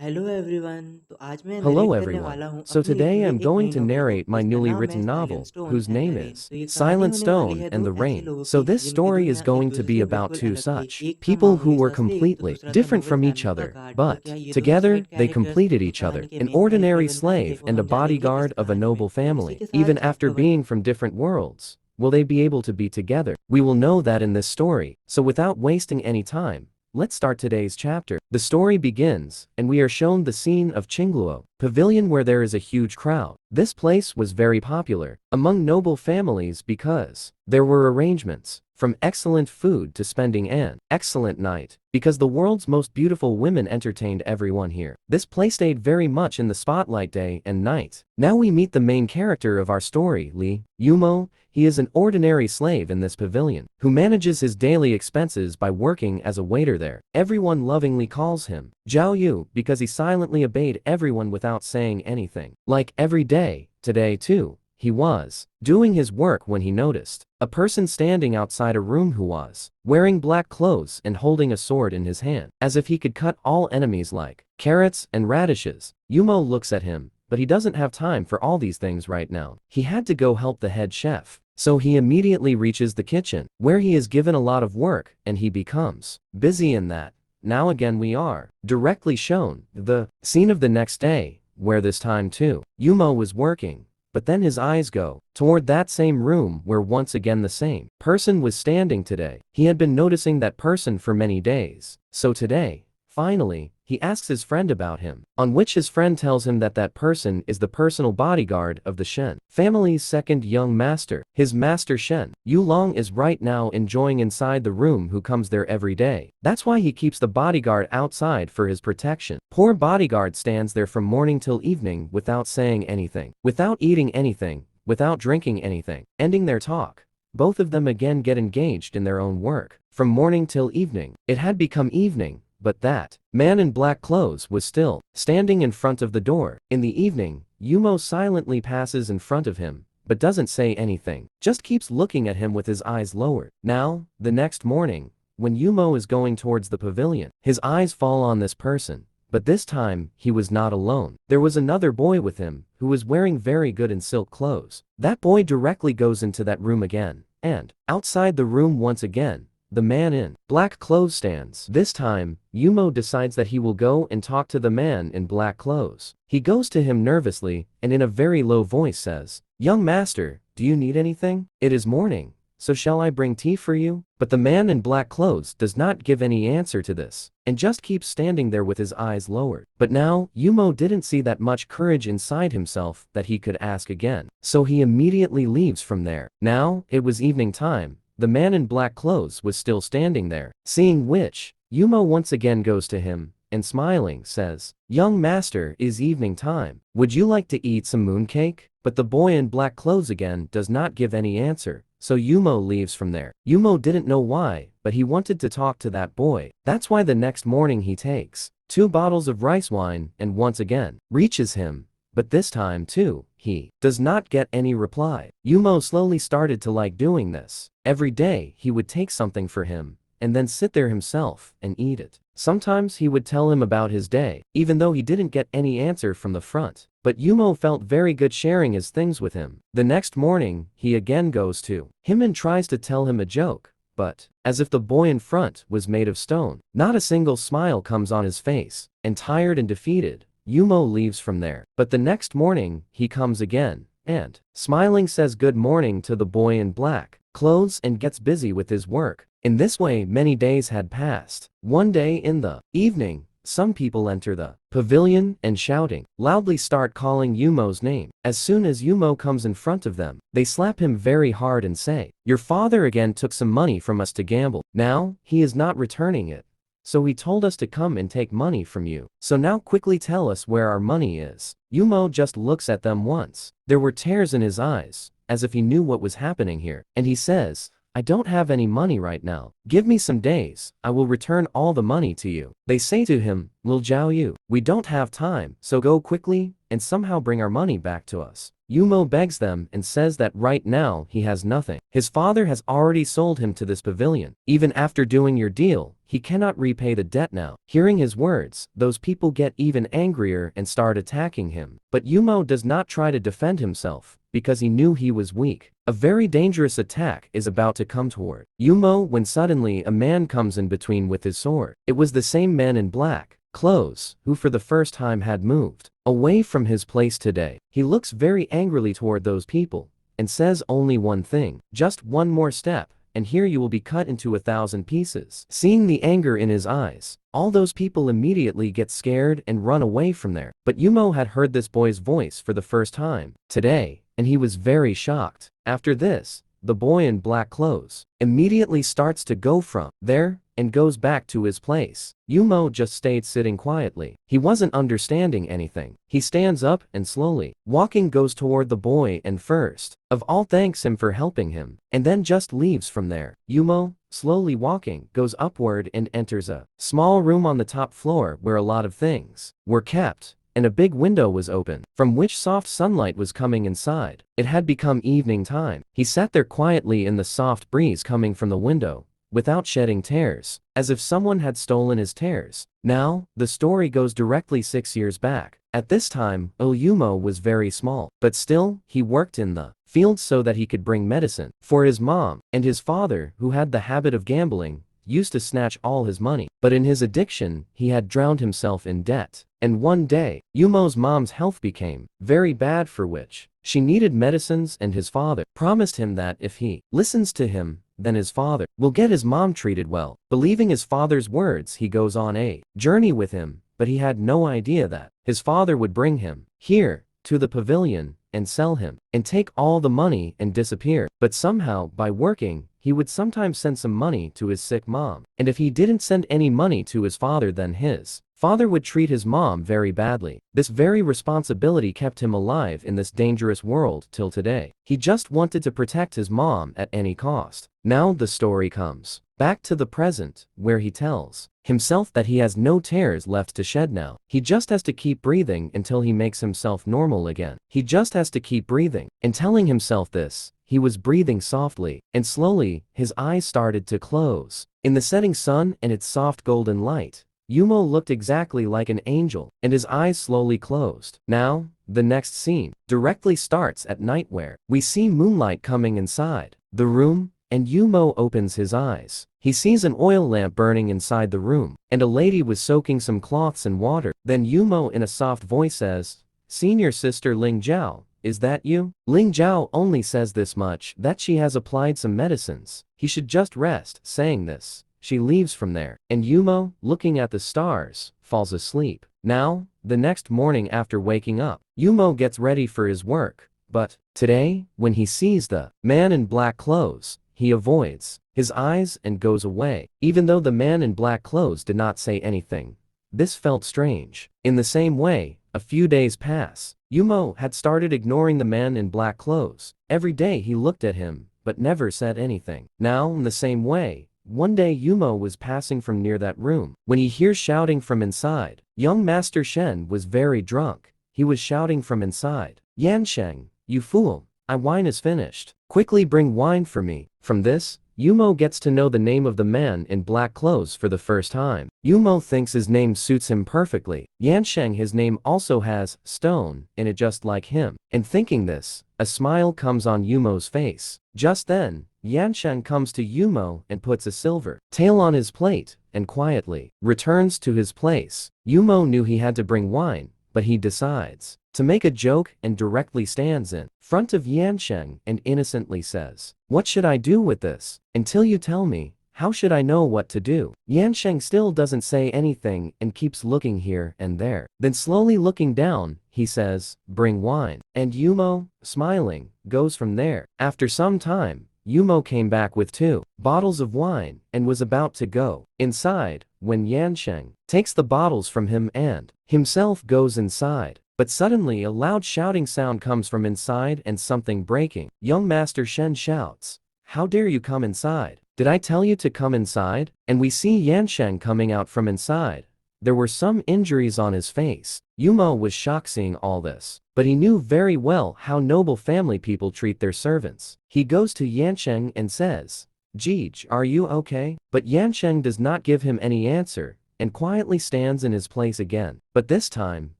Hello everyone. तो आज मैं Hello नरेट करने everyone. वाला हूँ So अपनी लिखी today हुई I'm एक going नई to नॉवेल को, narrate my जिसका newly नाम है written silent novel, stone whose and the name rain. is तो ये कहानी Silent होने वाली Stone है and दो the ऐसे Rain. लोगों So की this जिनकी story is दुनिया एक going to दूसरे be से about बिल्कुल two अलग थी। such एक था people who मामूली were सा स्लेव तो completely दूसरा था different noble from each family का other, गार्ड। तो क्या but ये दोनों together side they characters completed जो each कहानी other. के An मेन कैरेक्टर ordinary बन पाएंगे, slave वो and a हम जानेंगे इस bodyguard of a कहानी में। noble तो इसी family, के साथ even chapter after 1। being from different worlds, will they be able to be together? We will know that in this story. So without wasting any time, let's start today's chapter. The story begins, and we are shown the scene of Qingluo, pavilion where there is a huge crowd. This place was very popular among noble families because there were arrangements, from excellent food to spending an excellent night, because the world's most beautiful women entertained everyone here. This place stayed very much in the spotlight day and night. Now we meet the main character of our story, Li Yumo. He is an ordinary slave in this pavilion, who manages his daily expenses by working as a waiter there. Everyone lovingly calls him Zhao Yu because he silently obeyed everyone without saying anything. Like every day, today too, he was doing his work when he noticed a person standing outside a room who was wearing black clothes and holding a sword in his hand, as if he could cut all enemies like carrots and radishes. Yumo looks at him, but he doesn't have time for all these things right now. He had to go help the head chef. So he immediately reaches the kitchen, where he is given a lot of work, and he becomes busy in that. Now again we are directly shown the scene of the next day, where this time too, Yumo was working. But then his eyes go toward that same room where once again the same person was standing today. He had been noticing that person for many days. So today, finally, he asks his friend about him, on which his friend tells him that that person is the personal bodyguard of the Shen family's second young master. His master Shen Yulong is right now enjoying inside the room who comes there every day. That's why he keeps the bodyguard outside for his protection. Poor bodyguard stands there from morning till evening without saying anything, without eating anything, without drinking anything. Ending their talk, both of them again get engaged in their own work. From morning till evening, it had become evening. But that man in black clothes was still standing in front of the door. In the evening, Yumo silently passes in front of him, but doesn't say anything, just keeps looking at him with his eyes lowered. Now, the next morning, when Yumo is going towards the pavilion, his eyes fall on this person. But this time, he was not alone. There was another boy with him, who was wearing very good and silk clothes. That boy directly goes into that room again, and outside the room once again, the man in black clothes stands. This time, Yumo decides that he will go and talk to the man in black clothes. He goes to him nervously and in a very low voice says, "Young master, do you need anything? It is morning, so shall I bring tea for you?" But the man in black clothes does not give any answer to this, and just keeps standing there with his eyes lowered. But now, Yumo didn't see that much courage inside himself that he could ask again, so he immediately leaves from there. Now, it was evening time. The man in black clothes was still standing there, seeing which, Yumo once again goes to him, and smiling says, "Young master, is evening time. Would you like to eat some mooncake?" But the boy in black clothes again does not give any answer, so Yumo leaves from there. Yumo didn't know why, but he wanted to talk to that boy. That's why the next morning he takes 2 bottles of rice wine and once again reaches him. But this time too, he does not get any reply. Yumo slowly started to like doing this. Every day he would take something for him, and then sit there himself and eat it. Sometimes he would tell him about his day, even though he didn't get any answer from the front. But Yumo felt very good sharing his things with him. The next morning, he again goes to him and tries to tell him a joke. But, as if the boy in front was made of stone, not a single smile comes on his face, and tired and defeated, Yumo leaves from there. But the next morning, he comes again, and, smiling says good morning to the boy in black clothes and gets busy with his work. In this way many days had passed. One day in the evening, some people enter the pavilion and shouting, loudly start calling Yumo's name. As soon as Yumo comes in front of them, they slap him very hard and say, "Your father again took some money from us to gamble. Now, he is not returning it. So he told us to come and take money from you. So now quickly tell us where our money is." Yumo just looks at them once. There were tears in his eyes, as if he knew what was happening here. And he says, "I don't have any money right now. Give me some days, I will return all the money to you." They say to him, "Lil Jiao Yu, we don't have time, so go quickly, and somehow bring our money back to us." Yumo begs them and says that right now he has nothing. His father has already sold him to this pavilion. Even after doing your deal, he cannot repay the debt now. Hearing his words, those people get even angrier and start attacking him. But Yumo does not try to defend himself, because he knew he was weak. A very dangerous attack is about to come toward Yumo when suddenly a man comes in between with his sword. It was the same man in black clothes who for the first time had moved away from his place today. He looks very angrily toward those people and says only one thing: just one more step, and here you will be cut into 1,000 pieces. Seeing the anger in his eyes, all those people immediately get scared and run away from there. But Yumo had heard this boy's voice for the first time today, and he was very shocked. After this, the boy in black clothes immediately starts to go from there and goes back to his place. Yumo just stayed sitting quietly. He wasn't understanding anything. He stands up and slowly walking goes toward the boy and first of all thanks him for helping him, and then just leaves from there. Yumo, slowly walking, goes upward and enters a small room on the top floor where a lot of things were kept, and a big window was open, from which soft sunlight was coming inside. It had become evening time. He sat there quietly in the soft breeze coming from the window, without shedding tears, as if someone had stolen his tears. Now, the story goes directly 6 years back. At this time, Li Yumo was very small, but still, he worked in the fields so that he could bring medicine for his mom, and his father, who had the habit of gambling, used to snatch all his money. But in his addiction, he had drowned himself in debt. And one day, Yumo's mom's health became very bad, for which she needed medicines, and his father promised him that if he listens to him, then his father will get his mom treated well. Believing his father's words, he goes on a journey with him, but he had no idea that his father would bring him here to the pavilion and sell him and take all the money and disappear. But somehow, by working, he would sometimes send some money to his sick mom. And if he didn't send any money to his father, then his father would treat his mom very badly. This very responsibility kept him alive in this dangerous world till today. He just wanted to protect his mom at any cost. Now the story comes back to the present, where he tells himself that he has no tears left to shed now. He just has to keep breathing until he makes himself normal again. He just has to keep breathing. And telling himself this, he was breathing softly, and slowly, his eyes started to close. In the setting sun and its soft golden light, Yumo looked exactly like an angel, and his eyes slowly closed. Now, the next scene directly starts at night, where we see moonlight coming inside the room, and Yumo opens his eyes. He sees an oil lamp burning inside the room, and a lady was soaking some cloths in water. Then Yumo in a soft voice says, "Senior sister Ling Zhao, is that you?" Ling Zhao only says this much, that she has applied some medicines. He should just rest. Saying this, she leaves from there, and Yumo, looking at the stars, falls asleep. Now, the next morning after waking up, Yumo gets ready for his work. But today, when he sees the man in black clothes, he avoids his eyes and goes away, even though the man in black clothes did not say anything. This felt strange. In the same way, a few days pass. Yumo had started ignoring the man in black clothes. Every day he looked at him, but never said anything. Now, in the same way, one day Yumo was passing from near that room, when he hears shouting from inside. Young Master Shen was very drunk. He was shouting from inside, "Yansheng, you fool, my wine is finished. Quickly bring wine for me." From this, Yumo gets to know the name of the man in black clothes for the first time. Yumo thinks his name suits him perfectly. Yansheng, his name also has stone in it just like him. And thinking this, a smile comes on Yumo's face. Just then, Yansheng comes to Yumo and puts a silver tael on his plate, and quietly returns to his place. Yumo knew he had to bring wine, but he decides to make a joke and directly stands in front of Yansheng and innocently says, "What should I do with this? Until you tell me, how should I know what to do?" Yansheng still doesn't say anything and keeps looking here and there. Then slowly looking down, he says, "Bring wine." And Yumo, smiling, goes from there. After some time, Yumo came back with 2 bottles of wine and was about to go inside when Yansheng takes the bottles from him and himself goes inside. But suddenly a loud shouting sound comes from inside and something breaking. Young Master Shen shouts, "How dare you come inside? Did I tell you to come inside?" And we see Yansheng coming out from inside. There were some injuries on his face. Yumo was shocked seeing all this, but he knew very well how noble family people treat their servants. He goes to Yansheng and says, Jeej, are you okay? But Yansheng does not give him any answer, and quietly stands in his place again. But this time,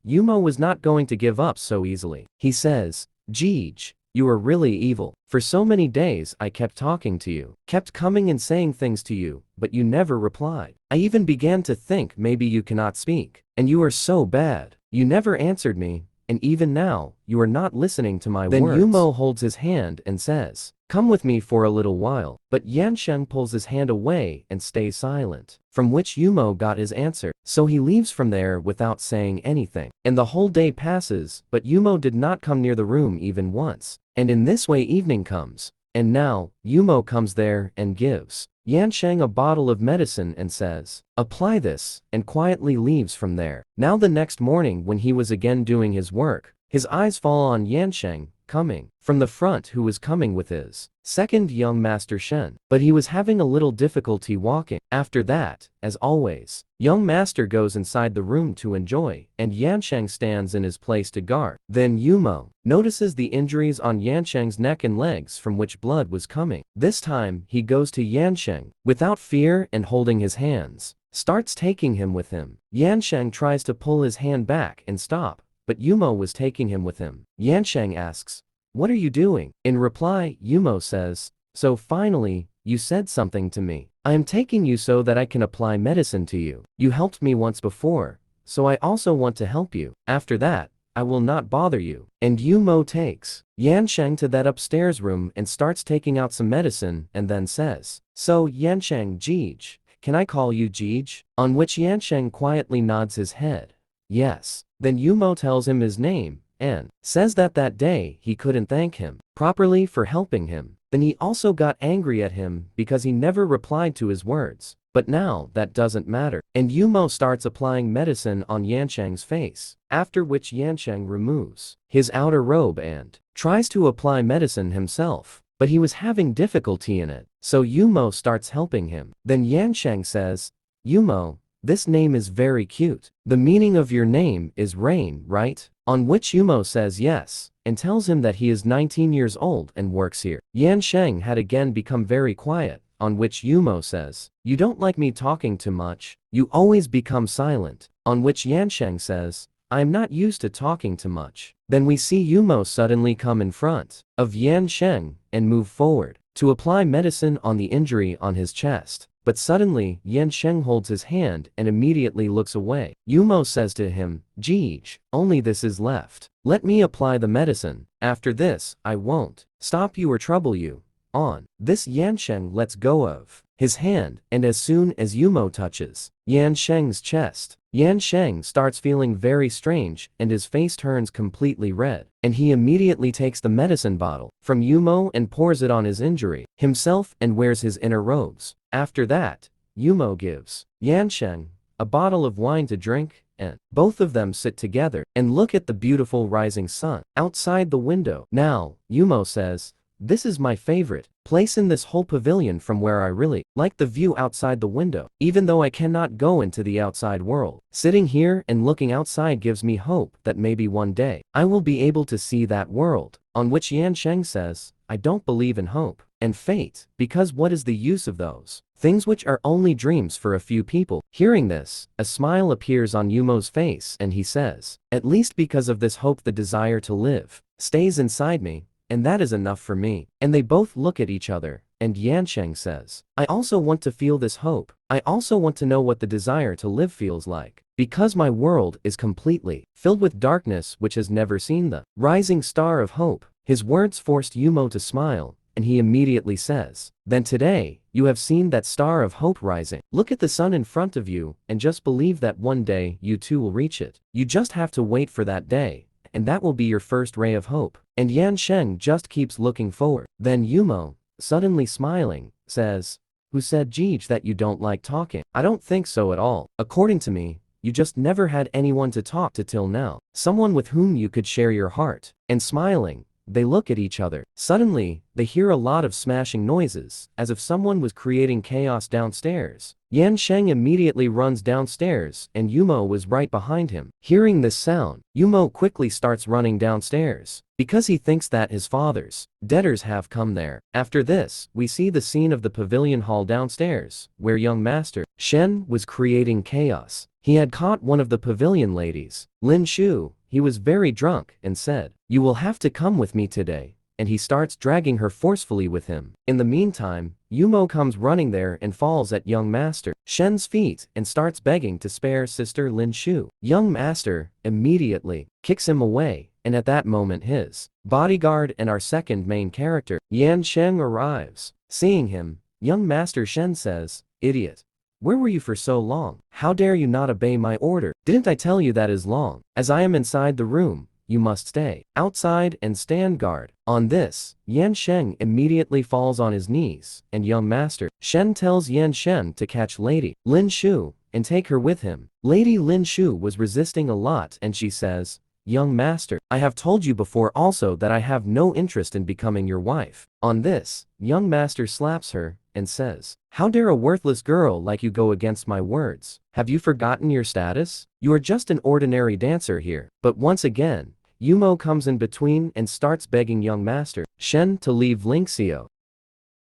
Yumo was not going to give up so easily. He says, Jeej, you are really evil. For so many days I kept talking to you, kept coming and saying things to you, but you never replied. I even began to think maybe you cannot speak. And you are so bad. You never answered me, and even now, you are not listening to my words. Then Yumo holds his hand and says, come with me for a little while. But Yansheng pulls his hand away and stays silent. From which Yumo got his answer, so he leaves from there without saying anything. And the whole day passes, but Yumo did not come near the room even once. And in this way evening comes, and now, Yumo comes there and gives Yansheng a bottle of medicine and says, apply this, and quietly leaves from there. Now the next morning when he was again doing his work, his eyes fall on Yansheng, coming from the front, who was coming with his second young master Shen. But he was having a little difficulty walking. After that, as always, young master goes inside the room to enjoy, and Yansheng stands in his place to guard. Then Yumo notices the injuries on Yansheng's neck and legs from which blood was coming. This time, he goes to Yansheng, without fear and holding his hands, starts taking him with him. Yansheng tries to pull his hand back and stop, but Yumo was taking him with him. Yansheng asks, what are you doing? In reply, Yumo says, so finally, you said something to me. I am taking you so that I can apply medicine to you. You helped me once before, so I also want to help you. After that, I will not bother you. And Yumo takes Yansheng to that upstairs room and starts taking out some medicine and then says, so Yansheng Jeej, can I call you Jeej? On which Yansheng quietly nods his head. Yes. Then Yumo tells him his name, and says that that day he couldn't thank him properly for helping him. Then he also got angry at him because he never replied to his words. But now that doesn't matter. And Yumo starts applying medicine on Yansheng's face, after which Yansheng removes his outer robe and tries to apply medicine himself. But he was having difficulty in it, so Yumo starts helping him. Then Yansheng says, Yumo, this name is very cute. The meaning of your name is rain, right? On which Yumo says yes, and tells him that he is 19 years old and works here. Yansheng had again become very quiet, on which Yumo says, you don't like me talking too much, you always become silent. On which Yansheng says, I am not used to talking too much. Then we see Yumo suddenly come in front of Yansheng and move forward to apply medicine on the injury on his chest. But suddenly, Yansheng holds his hand and immediately looks away. Yumo says to him, Jeej, only this is left. Let me apply the medicine. After this, I won't stop you or trouble you. On this, Yansheng lets go of his hand, and as soon as Yumo touches Yansheng's chest, Yansheng starts feeling very strange and his face turns completely red. And he immediately takes the medicine bottle from Yumo and pours it on his injury himself and wears his inner robes. After that, Yumo gives Yansheng a bottle of wine to drink, and both of them sit together and look at the beautiful rising sun outside the window. Now, Yumo says, this is my favorite place in this whole pavilion from where I really like the view outside the window. Even though I cannot go into the outside world, sitting here and looking outside gives me hope that maybe one day I will be able to see that world. On which Yansheng says, I don't believe in hope and fate, because what is the use of those things which are only dreams for a few people? Hearing this, a smile appears on Yumo's face and he says, at least because of this hope the desire to live stays inside me, and that is enough for me. And they both look at each other, and Yansheng says, I also want to feel this hope. I also want to know what the desire to live feels like, because my world is completely filled with darkness which has never seen the rising star of hope. His words forced Yumo to smile, and he immediately says, then today, you have seen that star of hope rising. Look at the sun in front of you, and just believe that one day you too will reach it. You just have to wait for that day, and that will be your first ray of hope. And Yansheng just keeps looking forward. Then Yumo, suddenly smiling, says, who said Jeej that you don't like talking? I don't think so at all. According to me, you just never had anyone to talk to till now. Someone with whom you could share your heart. And smiling, they look at each other. Suddenly, they hear a lot of smashing noises, as if someone was creating chaos downstairs. Yansheng immediately runs downstairs, and Yumo was right behind him. Hearing this sound, Yumo quickly starts running downstairs, because he thinks that his father's debtors have come there. After this, we see the scene of the pavilion hall downstairs, where young master Shen was creating chaos. He had caught one of the pavilion ladies, Lin Shu. He was very drunk and said, "You will have to come with me today." And he starts dragging her forcefully with him. In the meantime, Yumo comes running there and falls at young master Shen's feet and starts begging to spare sister Lin Shu. Young master immediately kicks him away, and at that moment his bodyguard and our second main character, Yansheng, arrives. Seeing him, young master Shen says, "Idiot. Where were you for so long? How dare you not obey my order? Didn't I tell you that as long as I am inside the room, you must stay outside and stand guard?" On this, Yansheng immediately falls on his knees, and young master Shen tells Yansheng to catch Lady Lin Shu and take her with him. Lady Lin Shu was resisting a lot, and she says, "Young master, I have told you before also that I have no interest in becoming your wife." On this, young master slaps her and says, "How dare a worthless girl like you go against my words? Have you forgotten your status? You are just an ordinary dancer here." But once again, Yumo comes in between and starts begging young master Shen to leave Lingxiu.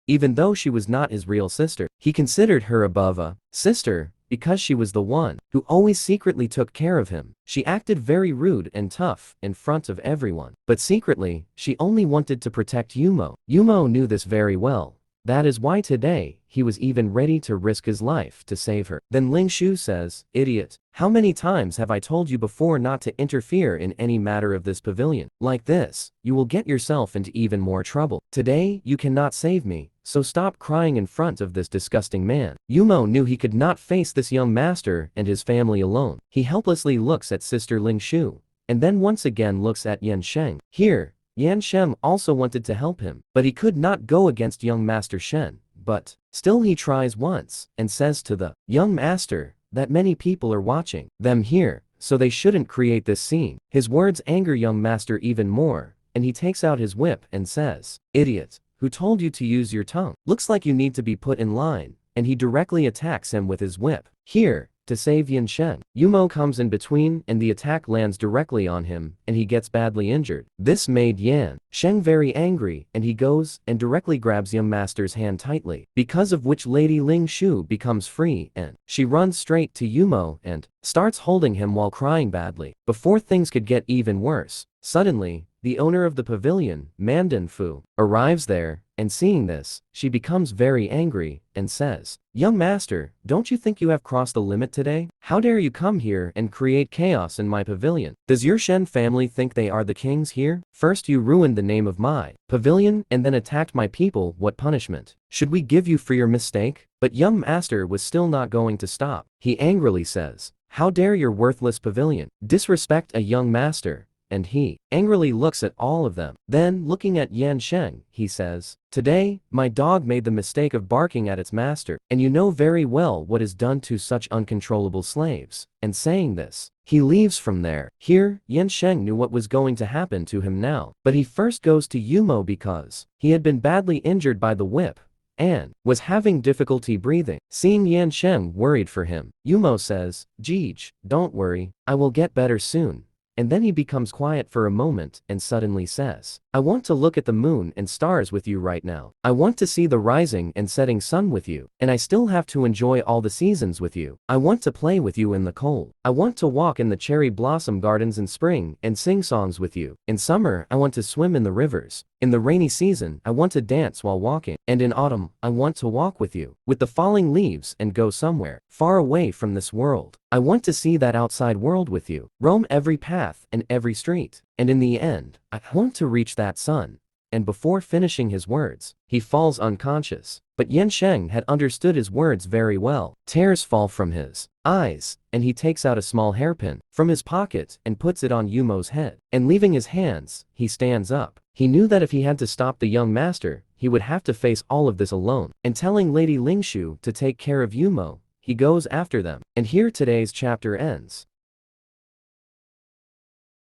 Even though she was not his real sister, he considered her above a sister, because she was the one who always secretly took care of him. She acted very rude and tough in front of everyone, but secretly, she only wanted to protect Yumo. Yumo knew this very well. That is why today, he was even ready to risk his life to save her. Then Ling Shu says, "Idiot, how many times have I told you before not to interfere in any matter of this pavilion? Like this, you will get yourself into even more trouble. Today, you cannot save me, so stop crying in front of this disgusting man." Yumo knew he could not face this young master and his family alone. He helplessly looks at sister Ling Shu, and then once again looks at Yansheng. Here, Yansheng also wanted to help him, but he could not go against young master Shen. But still he tries once, and says to the young master that many people are watching them here, so they shouldn't create this scene. His words anger young master even more, and he takes out his whip and says, "Idiot, who told you to use your tongue? Looks like you need to be put in line," and he directly attacks him with his whip. Here, to save Yansheng, Yumo comes in between and the attack lands directly on him, and he gets badly injured. This made Yansheng very angry, and he goes and directly grabs young master's hand tightly, because of which Lady Ling Shu becomes free and she runs straight to Yumo and starts holding him while crying badly. Before things could get even worse, suddenly, the owner of the pavilion, Mandan Fu, arrives there, and seeing this, she becomes very angry and says, "Young master, don't you think you have crossed the limit today? How dare you come here and create chaos in my pavilion? Does your Shen family think they are the kings here? First you ruined the name of my pavilion and then attacked my people. What punishment should we give you for your mistake?" But young master was still not going to stop. He angrily says, "How dare your worthless pavilion disrespect a young master?" And he angrily looks at all of them. Then, looking at Yansheng, he says, "Today, my dog made the mistake of barking at its master, and you know very well what is done to such uncontrollable slaves." And saying this, he leaves from there. Here, Yansheng knew what was going to happen to him now, but he first goes to Yumo because he had been badly injured by the whip and was having difficulty breathing. Seeing Yansheng worried for him, Yumo says, "Jeej, don't worry, I will get better soon." And then he becomes quiet for a moment and suddenly says, "I want to look at the moon and stars with you right now. I want to see the rising and setting sun with you, and I still have to enjoy all the seasons with you. I want to play with you in the cold. I want to walk in the cherry blossom gardens in spring and sing songs with you. In summer, I want to swim in the rivers. In the rainy season, I want to dance while walking. And in autumn, I want to walk with you, with the falling leaves and go somewhere far away from this world. I want to see that outside world with you, roam every path and every street. And in the end, I want to reach that sun." And before finishing his words, he falls unconscious. But Yansheng had understood his words very well. Tears fall from his eyes, and he takes out a small hairpin from his pocket and puts it on Yumo's head. And leaving his hands, he stands up. He knew that if he had to stop the young master, he would have to face all of this alone. And telling Lady Lingshu to take care of Yumo, he goes after them. And here today's chapter ends.